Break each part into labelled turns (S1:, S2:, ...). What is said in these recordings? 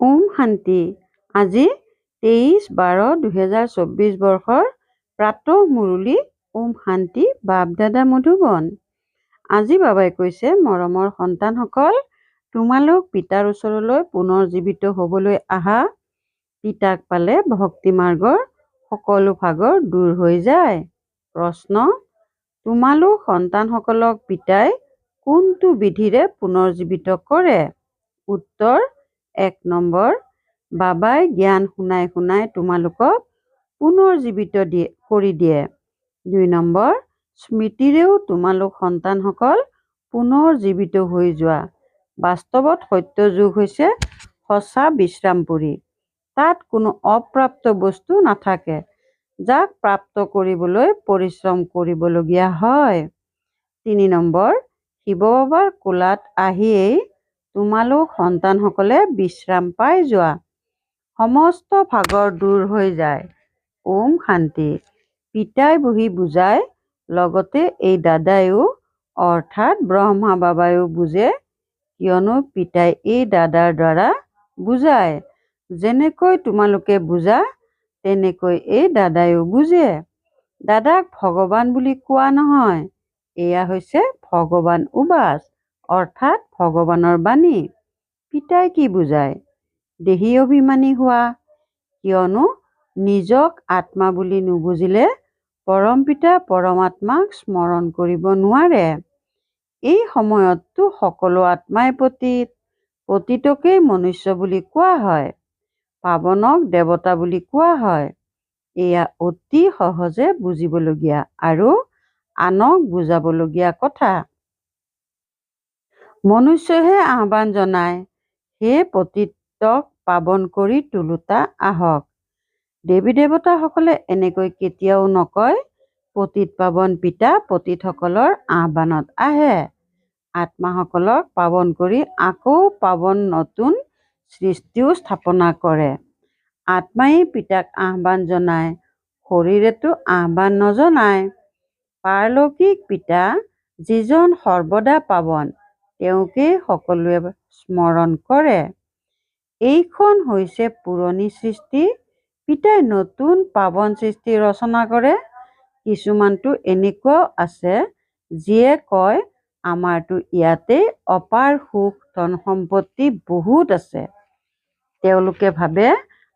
S1: ওম শান্তি। আজি 23/12/2024 বৰ্ষৰ প্ৰাতঃ মুৰলী ওম শান্তি বাপ-দাদা মধুবন। আজি বাবাই কৈছে, মৰমৰ সন্তানসকল, তোমালোক পিতাৰ ওচৰলৈ পুনৰ জীৱিত হ'বলৈ আহা। পিতাক পালে ভক্তি মাৰ্গৰ সকলো ভাগৰ দূৰ হৈ যায়। প্ৰশ্ন: তোমালোক সন্তানসকলক পিতাই কোনটো বিধিৰে পুনৰ জীৱিত কৰে? উত্তৰ: 1 নম্বৰ, বাবাই জ্ঞান শুনাই শুনাই তোমালোকক পুনৰ জীৱিত কৰি দিয়ে। 2 নম্বৰ, স্মৃতিৰেও তোমালোক সন্তানসকল পুনৰ জীৱিত হৈ যোৱা। বাস্তৱত সত্য যুগ হৈছে সঁচা বিশ্ৰামপুৰী। তাত কোনো অপ্ৰাপ্ত বস্তু নাথাকে, যাক প্ৰাপ্ত কৰিবলৈ পৰিশ্ৰম কৰিবলগীয়া হয়। 3 নম্বৰ, শিৱ বাবাৰ কোলাত আহিয়েই তোমালোক সন্তানসকলে বিশ্ৰাম পাই যোৱা। সমস্ত ভাগৰ দূৰ হৈ যায়। ওম শান্তি। পিতাই বহি বুজায়, লগতে এই দাদাইও অৰ্থাৎ ব্ৰহ্মা বাবাইও বুজে, কিয়নো পিতাই এই দাদাৰ দ্বাৰা বুজায়। যেনেকৈ তোমালোকে বুজা, তেনেকৈ এই দাদাইও বুজে। দাদাক ভগৱান বুলি কোৱা নহয়, এয়া হৈছে ভগৱান উবাচ অৰ্থাৎ ভগৱানৰ বাণী। পিতাই কি বুজায়? দেহী অভিমানী হোৱা, কিয়নো নিজক আত্মা বুলি নুবুজিলে পৰমপিতা পৰমাত্মাক স্মৰণ কৰিব নোৱাৰে। এই সময়ততো সকলো আত্মাই পতিত, পতিতকেই মনুষ্য বুলি কোৱা হয়, পাৱনক দেৱতা বুলি কোৱা হয়। এয়া অতি সহজে বুজিবলগীয়া আৰু আনক বুজাবলগীয়া কথা। মনুষ্যইহে আহ্বান জনায়, হে পতিতক পাৱন কৰি তোলোতা আহক। দেৱী দেৱতাসকলে এনেকৈ কেতিয়াও নকয়, পতিত পাৱন পিতা পতিতসকলৰ আহ্বানত আহে। আত্মাসকলক পাৱন কৰি আকৌ পাৱন নতুন সৃষ্টিও স্থাপনা কৰে। আত্মাই পিতাক আহ্বান জনায়, শৰীৰেতো আহ্বান নজনায়। পাৰলৌকিক পিতা যিজন সৰ্বদা পাৱন, তেওঁকেই সকলোৱে স্মৰণ কৰে। এইখন হৈছে পুৰণি সৃষ্টি। পিতাই নতুন পাৱন সৃষ্টি ৰচনা কৰে। কিছুমানতো এনেকুৱাও আছে, যিয়ে কয়, আমাৰতো ইয়াতে অপাৰ সুখ ধন সম্পত্তি বহুত আছে। তেওঁলোকে ভাবে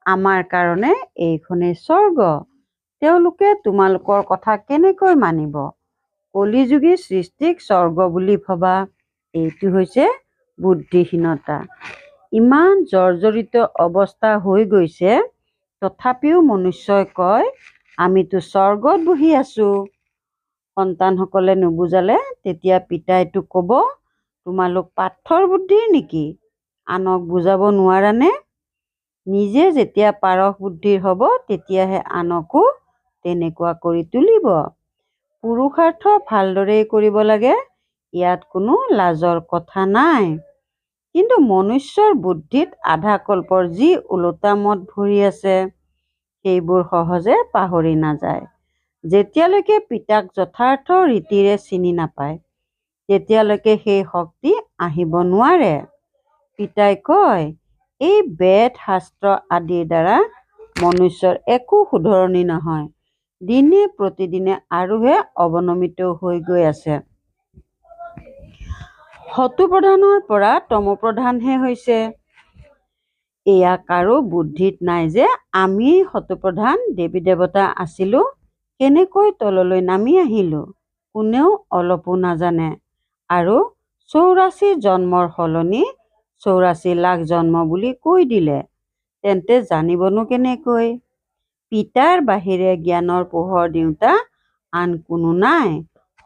S1: আমাৰ কাৰণে এইখনেই স্বৰ্গ। তেওঁলোকে তোমালোকৰ কথা কেনেকৈ মানিব? কলিযুগী সৃষ্টিক স্বৰ্গ বুলি ভবা, এইটো হৈছে বুদ্ধিহীনতা। ইমান জৰ্জৰিত অৱস্থা হৈ গৈছে, তথাপিও মনুষ্যই কয়, আমিতো স্বৰ্গত বহি আছো। সন্তানসকলে নুবুজালে তেতিয়া পিতাইতো ক'ব, তোমালোক পাথৰ বুদ্ধিৰ নেকি? আনক বুজাব নোৱাৰানে? নিজে যেতিয়া পাৰস বুদ্ধিৰ হ'ব, তেতিয়াহে আনকো তেনেকুৱা কৰি তুলিব। পুৰুষাৰ্থ ভালদৰেই কৰিব লাগে, ইয়াত কোনো লাজৰ কথা নাই। কিন্তু মনুষ্যৰ বুদ্ধিত আধা কল্পৰ যি ওলোটা মত ভৰি আছে, সেইবোৰ সহজে পাহৰি নাযায়। যেতিয়ালৈকে পিতাক যথাৰ্থ ৰীতিৰে চিনি নাপায়, তেতিয়ালৈকে সেই শক্তি আহিব নোৱাৰে। পিতাই কয়, এই বেদ শাস্ত্ৰ আদিৰ দ্বাৰা মনুষ্যৰ একো শুধৰণি নহয়, দিনে প্ৰতিদিনে আৰুহে অৱনমিত হৈ গৈ আছে। সতোপ্ৰধানৰ পৰা তমোপ্ৰধানহে হৈছে। এয়া কাৰো বুদ্ধিত নাই যে আমি সতোপ্ৰধান দেৱী দেৱতা আছিলো, কেনেকৈ তললৈ নামি আহিলো, কোনেও অলপো নাজানে। আৰু 84 জন্মৰ সলনি 84 লাখ জন্ম বুলি কৈ দিলে, তেন্তে জানিবনো কেনেকৈ? পিতাৰ বাহিৰে জ্ঞানৰ পোহৰ দিওঁতা আন কোনো নাই।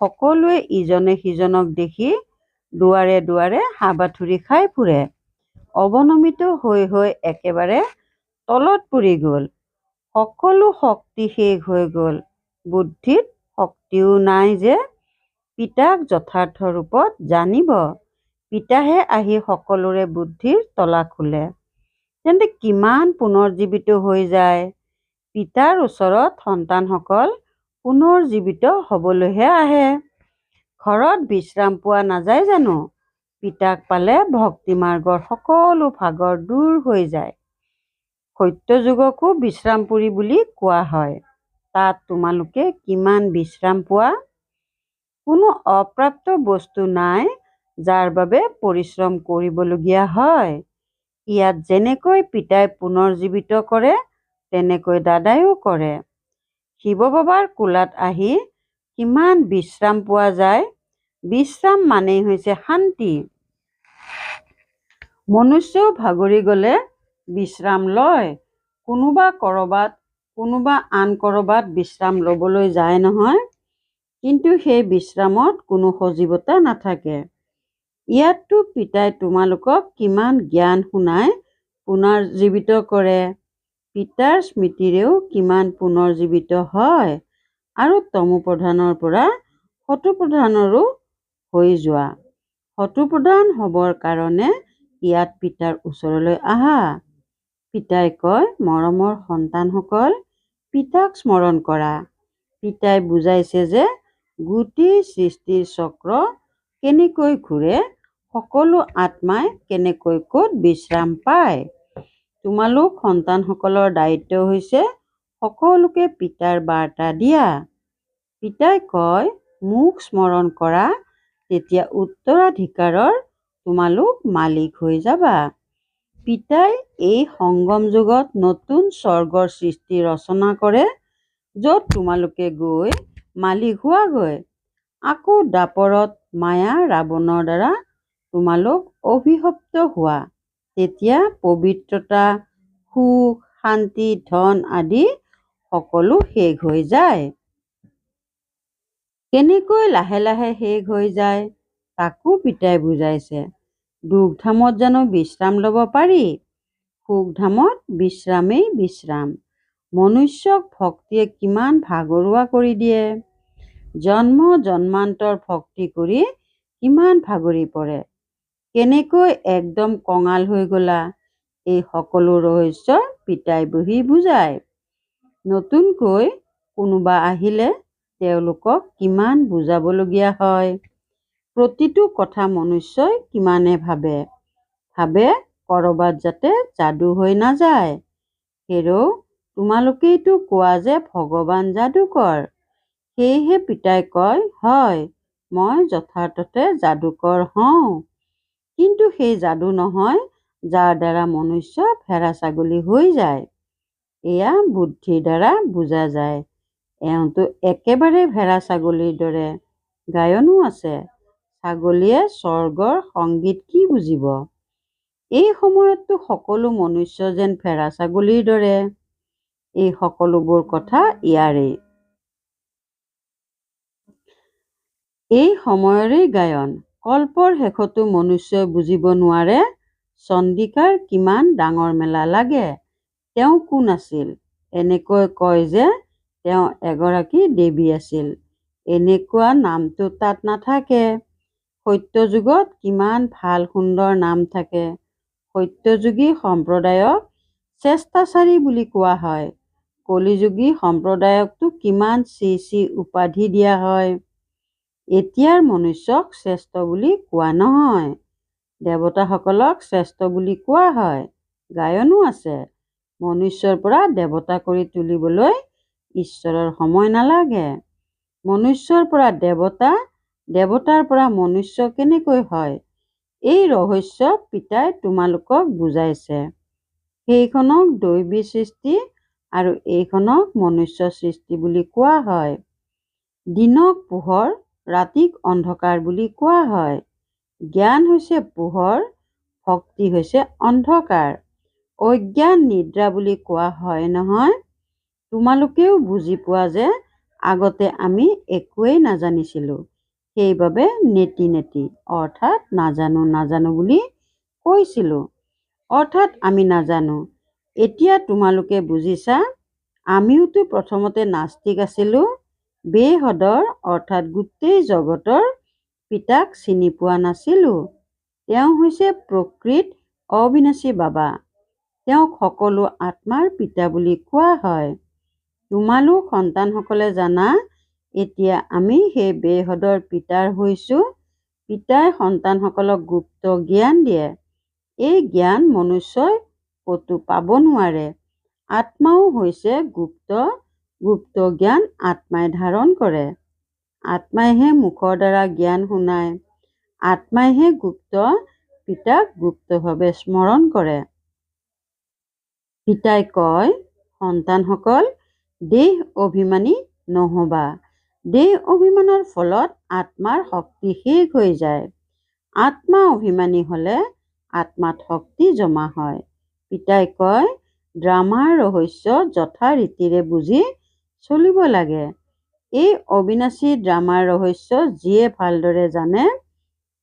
S1: সকলোৱে ইজনে সিজনক দেখি দুৱাৰে দুৱাৰে হাবাথুৰি খাই ফুৰে। অৱনমিত হৈ হৈ একেবাৰে তলত পৰি গ'ল। সকলো শক্তি শেষ হৈ গ'ল। বুদ্ধিত শক্তিও নাই যে পিতাক যথাৰ্থ ৰূপত জানিব। পিতাহে আহি সকলোৰে বুদ্ধিৰ তলা খোলে। তেন্তে কিমান পুনৰ্জীৱিত হৈ যায়। পিতাৰ ওচৰত সন্তানসকল পুনৰ্জীৱিত হ'বলৈহে আহে। ঘৰত বিশ্ৰাম পোৱা নাযায় জানো? পিতাক পালে ভক্তিমাৰ্গৰ সকলো ভাগৰ দূৰ হৈ যায়। সত্যযুগকো বিশ্ৰামপুৰী বুলি কোৱা হয়। তাত তোমালোকে কিমান বিশ্ৰাম পোৱা? কোনো অপ্ৰাপ্ত বস্তু নাই যাৰ বাবে পৰিশ্ৰম কৰিবলগীয়া হয়। ইয়াত যেনেকৈ পিতাই পুনৰ্জীৱিত কৰে তেনেকৈ দাদাইও কৰে। শিৱ বাবাৰ কোলাত আহি কিমান বিশ্ৰাম পোৱা যায়। বিশ্ৰাম মানেই হৈছে শান্তি। মনুষ্যও ভাগৰি গ'লে বিশ্ৰাম লয়। কোনোবা কৰবাত কোনোবা আন কৰবাত বিশ্ৰাম ল'বলৈ যায় নহয়, কিন্তু সেই বিশ্ৰামত কোনো সজীৱতা নাথাকে। ইয়াততো পিতাই তোমালোকক কিমান জ্ঞান শুনাই পুনৰ্জীৱিত কৰে। পিতাৰ স্মৃতিৰেও কিমান পুনৰ্জীৱিত হয় আৰু তমোপ্ৰধানৰ পৰা সতোপ্ৰধানৰো হৈ যোৱা। সতোপ্ৰধান হ'বৰ কাৰণে ইয়াত পিতাৰ ওচৰলৈ আহা। পিতাই কয়, মৰমৰ সন্তানসকল, পিতাক স্মৰণ কৰা। পিতাই বুজাইছে যে গোটেই সৃষ্টিৰ চক্ৰ কেনেকৈ ঘূৰে, সকলো আত্মাই কেনেকৈ ক'ত বিশ্ৰাম পায়। তোমালোক সন্তানসকলৰ দায়িত্ব হৈছে সকলোকে পিতাৰ বাৰ্তা দিয়া। পিতাই কয়, মোক স্মৰণ কৰা, তেতিয়া উত্তৰাধিকাৰৰ তোমালোক মালিক হৈ যাবা। পিতাই এই সংগম যুগত নতুন স্বৰ্গৰ সৃষ্টি ৰচনা কৰে, য'ত তোমালোকে গৈ মালিক হোৱাগৈ। আকৌ দাপৰত মায়া ৰাৱণৰ দ্বাৰা তোমালোক অভিশপ্ত হোৱা। তেতিয়া পবিত্ৰতা, সুখ, শান্তি, ধন আদি সকলো শেষ হৈ যায়। কেনেকৈ লাহে লাহে শেষ হৈ যায় তাকো পিতাই বুজাইছে। দুখধামত জানো বিশ্ৰাম ল'ব পাৰি? সুখধামত বিশ্ৰামেই বিশ্ৰাম। মনুষ্যক ভক্তিয়ে কিমান ভাগৰুৱা কৰি দিয়ে। জন্ম জন্মান্তৰ ভক্তি কৰি কিমান ভাগৰি পৰে। কেনেকৈ একদম কঙাল হৈ গ'লা। এই সকলো ৰহস্য পিতাই বহি বুজায়। নতুনকৈ কোনোবা আহিলে তেওঁলোকক কিমান বুজাবলগীয়া হয়। প্ৰতিটো কথা মনুষ্যই কিমানে ভাবে কৰবাত যাতে যাদু হৈ নাযায়। হেৰৌ, তোমালোকেইতো কোৱা যে ভগৱান যাদুকৰ। সেয়েহে পিতাই কয়, হয়, মই যথাৰ্থতে যাদুকৰ হওঁ। কিন্তু সেই যাদু নহয় যাৰ দ্বাৰা মনুষ্য ভেড়া ছাগলী হৈ যায়। এয়া বুদ্ধিৰ দ্বাৰা বুজা যায়। এওঁতো একেবাৰে ভেড়া ছাগলীৰ দৰে। গায়নো আছে, ছাগলীয়ে স্বৰ্গৰ সংগীত কি বুজিব। এই সময়ততো সকলো মনুষ্য যেন ভেড়া ছাগলীৰ দৰে। এই সকলোবোৰ কথা ইয়াৰেই। এই সময়ৰেই গায়ন। কল্পৰ শেষতো মনুষ্যই বুজিব নোৱাৰে চন্দিকাৰ কিমান ডাঙৰ মেলা লাগে। তেওঁ কোন আছিল? এনেকৈ কয় যে তেওঁ এগৰাকী দেৱী আছিল। এনেকুৱা নামটো তাত নাথাকে। সত্যযুগত কিমান ভাল সুন্দৰ নাম থাকে। সত্যযুগী সম্প্ৰদায়ক শ্ৰেষ্ঠাচাৰী বুলি কোৱা হয়। কলিযুগী সম্প্ৰদায়কতো কিমান চি চি উপাধি দিয়া হয়। এতিয়াৰ মনুষ্যক শ্ৰেষ্ঠ বুলি কোৱা নহয়। দেৱতাসকলক শ্ৰেষ্ঠ বুলি কোৱা হয়। গায়নো আছে, মনুষ্যৰ পৰা দেৱতা কৰি তুলিবলৈ ঈশ্বৰৰ সময় নালাগে। মনুষ্যৰ পৰা দেৱতা, দেৱতাৰ পৰা মনুষ্য কেনেকৈ হয়, এই ৰহস্য পিতাই তোমালোকক বুজাইছে। সেইখনক দৈবী সৃষ্টি আৰু এইখনক মনুষ্য সৃষ্টি বুলি কোৱা হয়। দিনক পোহৰ, ৰাতিক অন্ধকাৰ বুলি কোৱা হয়। জ্ঞান হৈছে পোহৰ, ভক্তি হৈছে অন্ধকাৰ। অজ্ঞান নিদ্ৰা বুলি কোৱা হয় নহয়। তোমালোকেও বুজি পোৱা যে আগতে আমি একোৱেই নাজানিছিলোঁ। সেইবাবে নেতি নেতি অৰ্থাৎ নাজানো বুলি কৈছিলোঁ। অৰ্থাৎ আমি নাজানো। এতিয়া তোমালোকে বুজিছা। আমিওতো প্ৰথমতে নাস্তিক আছিলোঁ। বেহদৰ অৰ্থাৎ গোটেই জগতৰ পিতাক চিনি পোৱা নাছিলোঁ। তেওঁ হৈছে প্ৰকৃত অবিনাশী বাবা। তেওঁক সকলো আত্মাৰ পিতা বুলি কোৱা হয়। তোমালোক সন্তানসকলে জানা, এতিয়া আমি সেই বেহদৰ পিতাৰ হৈছোঁ। পিতাই সন্তানসকলক গুপ্ত জ্ঞান দিয়ে। এই জ্ঞান মনুষ্যই ক'তো পাব নোৱাৰে। আত্মাও হৈছে গুপ্ত জ্ঞান আত্মাই ধাৰণ কৰে। আত্মাইহে মুখৰ দ্বাৰা জ্ঞান শুনায়। আত্মাইহে পিতাক গুপ্তভাৱে স্মৰণ কৰে। পিতাই কয়, সন্তানসকল, দেহ অভিমানী নহবা। দেহ অভিমানৰ ফলত আত্মাৰ শক্তি শেষ হৈ যায়। আত্মা অভিমানী হ'লে আত্মাত শক্তি জমা হয়। পিতাই কয়, ড্ৰামাৰ ৰহস্য যথা ৰীতিৰে বুজি চলিব লাগে। এই অবিনাশী ড্ৰামাৰ ৰহস্য যিয়ে ভালদৰে জানে,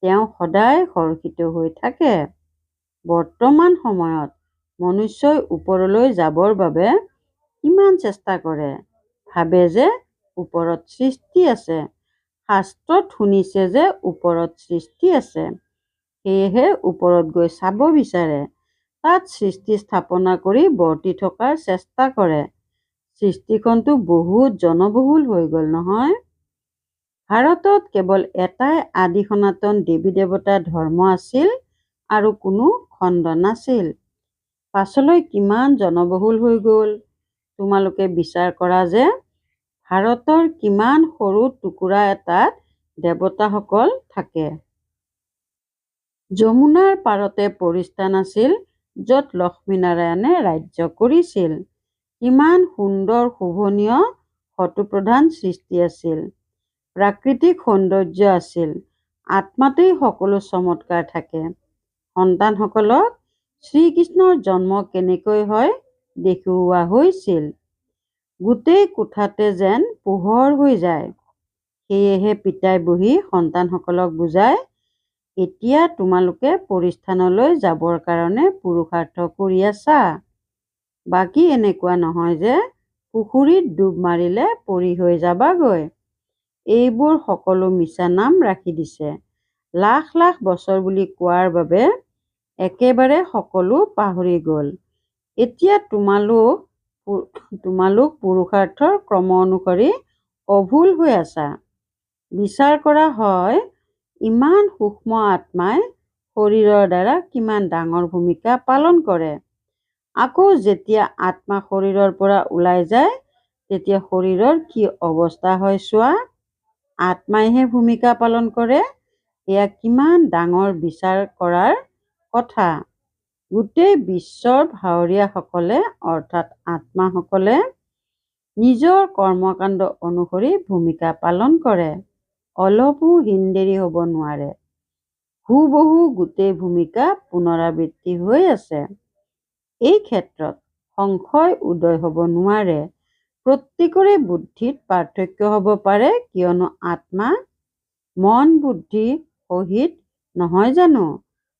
S1: তেওঁ সদায় হৰ্ষিত হৈ থাকে। বৰ্তমান সময়ত মনুষ্যই ওপৰলৈ যাবৰ বাবে কিমান চেষ্টা কৰে। ভাবে যে ওপৰত সৃষ্টি আছে। শাস্ত্ৰত শুনিছে যে ওপৰত সৃষ্টি আছে। সেয়েহে ওপৰত গৈ চাব বিচাৰে। তাত সৃষ্টি স্থাপনা কৰি বৰ্তি থকাৰ চেষ্টা কৰে। সৃষ্টিখনতো বহুত জনবহুল হৈ গ'ল নহয়। ভাৰতত কেৱল এটাই আদি সনাতন দেৱী দেৱতা ধৰ্ম আছিল আৰু কোনো খণ্ড নাছিল। পাছলৈ কিমান জনবহুল হৈ গ'ল। তোমালোকে বিচাৰ কৰা যে ভাৰতৰ কিমান সৰু টুকুৰা এটাত দেৱতাসকল থাকে। যমুনাৰ পাৰতে পৰিস্থান আছিল, য'ত লক্ষ্মীনাৰায়ণে ৰাজ্য কৰিছিল। কিমান সুন্দৰ শোভনীয় শতপ্ৰধান সৃষ্টি আছিল। প্ৰাকৃতিক সৌন্দৰ্য আছিল। আত্মাতেই সকলো চমৎকাৰ থাকে। সন্তানসকলক শ্ৰীকৃষ্ণৰ জন্ম কেনেকৈ হয় দেখুওৱা হৈছিল। গোটেই কোঠাতে যেন পোহৰ হৈ যায়। সেয়েহে পিতাই বহি সন্তানসকলক বুজায়, এতিয়া তোমালোকে পৰিস্থানলৈ যাবৰ কাৰণে পুৰুষাৰ্থ কৰি আছা। বাকী এনেকুৱা নহয় যে পুখুৰীত ডুব মাৰিলে পৰি হৈ যাবাগৈ। এইবোৰ সকলো মিছা নাম ৰাখি দিছে। লাখ লাখ বছৰ বুলি কোৱাৰ বাবে একেবাৰে সকলো পাহৰি গ'ল। এতিয়া তোমালোক পুৰুষাৰ্থৰ ক্ৰম অনুসৰি অভুল হৈ আছা। বিচাৰ কৰা হয়, ইমান সূক্ষ্ম আত্মাই শৰীৰৰ দ্বাৰা কিমান ডাঙৰ ভূমিকা পালন কৰে। আকৌ যেতিয়া আত্মা শৰীৰৰ পৰা ওলাই যায়, তেতিয়া শৰীৰৰ কি অৱস্থা হয় চোৱা। আত্মাইহে ভূমিকা পালন কৰে। এয়া কিমান ডাঙৰ বিচাৰ কৰাৰ কথা। গোটেই বিশ্বৰ ভাৱৰীয়াসকলে অৰ্থাৎ আত্মাসকলে নিজৰ কৰ্মকাণ্ড অনুসৰি ভূমিকা পালন কৰে। অলপো হিনদেৰি হ'ব নোৱাৰে। হুবহু গোটেই ভূমিকা পুনৰাবৃত্তি হৈ আছে। এই ক্ষেত্ৰত সংশয় উদয় হ'ব নোৱাৰে। প্ৰত্যেকৰে বুদ্ধিত পাৰ্থক্য হ'ব পাৰে, কিয়নো আত্মা মন বুদ্ধি সহিত নহয় জানো।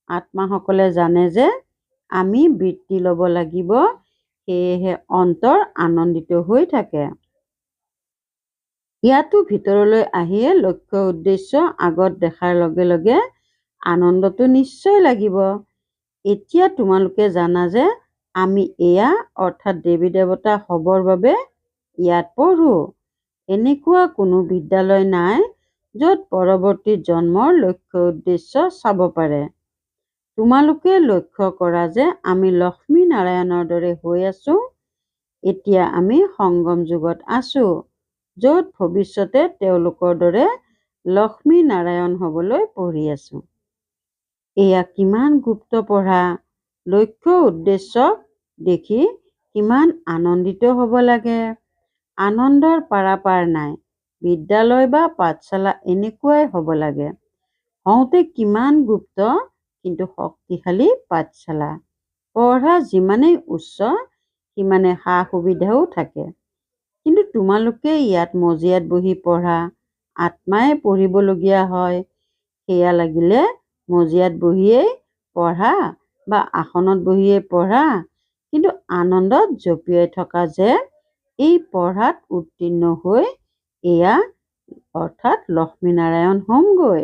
S1: আত্মাসকলে জানে যে আমি বৃত্তি ল'ব লাগিব, সেয়েহে অন্তৰ আনন্দিত হৈ থাকে। ইয়াতো ভিতৰলৈ আহিয়ে লক্ষ্য উদ্দেশ্য আগত দেখাৰ লগে লগে আনন্দটো নিশ্চয় লাগিব। এতিয়া তোমালোকে জানা যে আমি এয়া অৰ্থাৎ দেৱী দেৱতা হ'বৰ বাবে ইয়াত পঢ়ো। এনেকুৱা কোনো বিদ্যালয় নাই য'ত পৰৱৰ্তী জন্মৰ লক্ষ্য উদ্দেশ্য চাব পাৰে। তোমালোকে লক্ষ্য কৰা যে আমি লক্ষ্মী নাৰায়ণৰ দৰে হৈ আছো। এতিয়া আমি সংগম যুগত আছো, য'ত ভৱিষ্যতে তেওঁলোকৰ দৰে লক্ষ্মী নাৰায়ণ হ'বলৈ পঢ়ি আছো। এয়া কিমান গুপ্ত পঢ়া। লক্ষ্য উদ্দেশ্যক দেখি কিমান আনন্দিত হ'ব লাগে। আনন্দৰ পাৰাপাৰ নাই। বিদ্যালয় বা পাঠশালা এনেকুৱাই হ'ব লাগে। হওঁতে কিমান গুপ্ত কিন্তু শক্তিশালী পাঠশালা। পঢ়া যিমানেই উচ্চ, সিমানে সা সুবিধাও থাকে। কিন্তু তোমালোকে ইয়াত মজিয়াত বহি পঢ়া। আত্মাই পঢ়িবলগীয়া হয়। সেয়া লাগিলে মজিয়াত বহিয়েই পঢ়া বা আসনত বহিয়েই পঢ়া, কিন্তু আনন্দত জঁপিয়াই থকা যে এই পঢ়াত উত্তীৰ্ণ হৈ এয়া অৰ্থাৎ লক্ষ্মীনাৰায়ণ হ'মগৈ।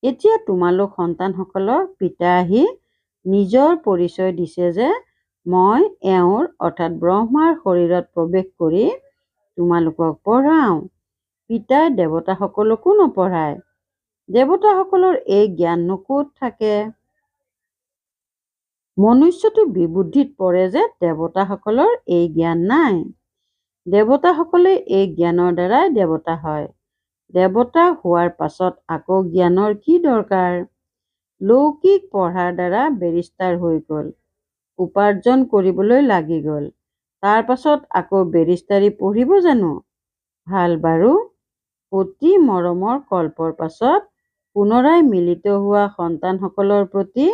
S1: এতিয়া তোমালোক সন্তানসকলৰ পিতা আহি নিজৰ পৰিচয় দিছে যে মই এওঁৰ অৰ্থাৎ ব্ৰহ্মাৰ শৰীৰত প্ৰৱেশ কৰি তোমালোকক পঢ়াওঁ। পিতাই দেৱতাসকলকো নপঢ়ায়। দেৱতাসকলৰ এই জ্ঞাননো ক'ত থাকে? মনুষ্যটো বিবুদ্ধিত পৰে যে দেৱতাসকলৰ এই জ্ঞান নাই। দেৱতাসকলে এই জ্ঞানৰ দ্বাৰাই দেৱতা হয়। দেৱতা হোৱাৰ পাছত আকৌ জ্ঞানৰ কি দৰকাৰ? লৌকিক পঢ়াৰ দ্বাৰা বেৰিষ্টাৰ হৈ গ'ল, উপাৰ্জন কৰিবলৈ লাগি গ'ল। তাৰ পাছত আকৌ বেৰিষ্টাৰী পঢ়িব জানো? ভাল বাৰু, অতি মৰমৰ কল্পৰ পাছত পুনৰাই মিলিত হোৱা সন্তানসকলৰ প্ৰতি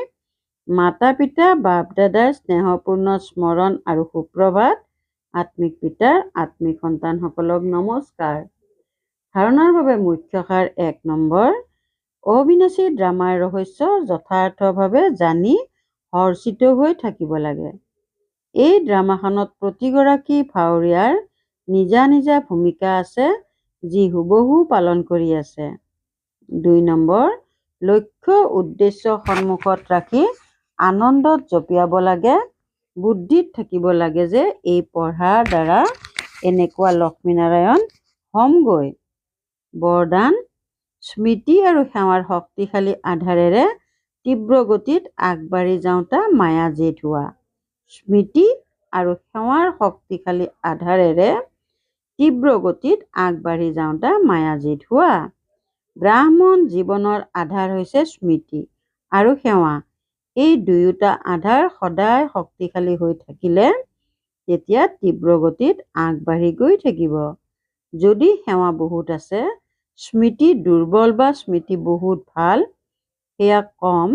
S1: মাতা পিতা বাপ দাদাৰ স্নেহপূৰ্ণ স্মৰণ আৰু সুপ্ৰভাত। আত্মিক পিতাৰ আত্মিক সন্তানসকলক নমস্কাৰ। ধাৰণাৰ বাবে মুখ্য সাৰ ১ নম্বৰ। অবিনাশী ড্ৰামাৰ ৰহস্য যথাৰ্থভাৱে জানি হৰ্ষিত হৈ থাকিব লাগে। এই ড্ৰামাখনত প্ৰতিগৰাকী ভাৱৰীয়াৰ নিজা নিজা ভূমিকা আছে যি হুবহু পালন কৰি আছে। ২ নম্বৰ। লক্ষ্য উদ্দেশ্য সন্মুখত ৰাখি আনন্দত জঁপিয়াব লাগে। বুদ্ধিত থাকিব লাগে যে এই পঢ়াৰ দ্বাৰা এনেকুৱা লক্ষ্মীনাৰায়ণ হ'মগৈ। বৰদান: স্মৃতি আৰু সেৱাৰ শক্তিশালী আধাৰেৰে তীব্ৰ গতিত আগবাঢ়ি যাওঁতা মায়া জেদ হোৱা। স্মৃতি আৰু সেৱাৰ শক্তিশালী আধাৰেৰে তীব্ৰ গতিত আগবাঢ়ি যাওঁতা মায়া জেদ হোৱা। ব্ৰাহ্মণ জীৱনৰ আধাৰ হৈছে স্মৃতি আৰু সেৱা। এই দুয়োটা আধাৰ সদায় শক্তিশালী হৈ থাকিলে তেতিয়া তীব্ৰ গতিত আগবাঢ়ি গৈ থাকিব। যদি সেৱা বহুত আছে, স্মৃতি দুৰ্বল বা স্মৃতি বহুত ভাল, সেয়া কম,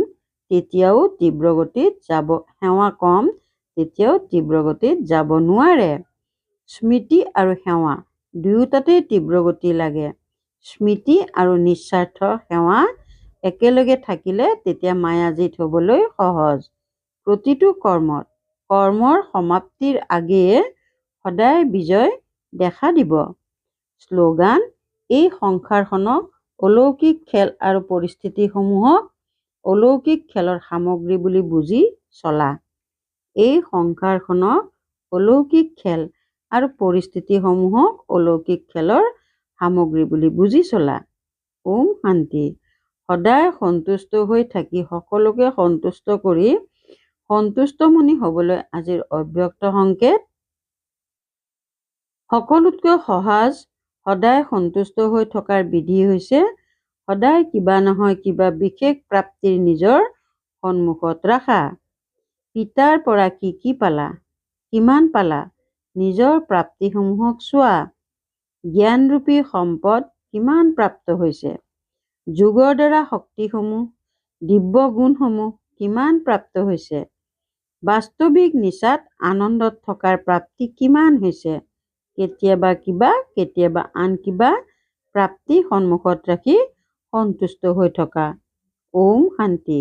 S1: তেতিয়াও তীব্ৰ গতিত যাব সেৱা কম, তেতিয়াও তীব্ৰ গতিত যাব নোৱাৰে। স্মৃতি আৰু সেৱা দুয়োটাতেই তীব্ৰ গতি লাগে। স্মৃতি আৰু নিস্বাৰ্থ সেৱা একেলগে থাকিলে তেতিয়া মায়াজীত হ'বলৈ সহজ। প্ৰতিটো কৰ্মৰ সমাপ্তিৰ আগেয়ে সদায় বিজয় দেখা দিব। শ্লোগান: এই সংসাৰখনক অলৌকিক খেল আৰু পৰিস্থিতিসমূহক অলৌকিক খেলৰ সামগ্ৰী বুলি বুজি চলা। এই সংসাৰখনক অলৌকিক খেল আৰু পৰিস্থিতিসমূহক অলৌকিক খেলৰ সামগ্ৰী বুলি বুজি চলা। ওম শান্তি। সদায় সন্তুষ্ট হৈ থাকি সকলোকে সন্তুষ্ট কৰি সন্তুষ্টমণি হ'বলৈ আজিৰ অব্যক্ত সংকেত। সকলোতকৈ সহজ সদায় সন্তুষ্ট হৈ থকাৰ বিধি হৈছে সদায় কিবা নহয় কিবা বিশেষ প্ৰাপ্তিৰ নিজৰ সন্মুখত ৰাখা। পিতাৰ পৰা কি কি পালা, কিমান পালা, নিজৰ প্ৰাপ্তিসমূহক চোৱা। জ্ঞানৰূপী সম্পদ কিমান প্ৰাপ্ত হৈছে, যোগৰ দ্বাৰা শক্তিসমূহ, দিব্য গুণসমূহ কিমান প্ৰাপ্ত হৈছে, বাস্তৱিক নিচাত আনন্দত থকাৰ প্ৰাপ্তি কিমান হৈছে। কেতিয়াবা কিবা, কেতিয়াবা আন কিবা প্ৰাপ্তি সন্মুখত ৰাখি সন্তুষ্ট হৈ থকা। ওম শান্তি।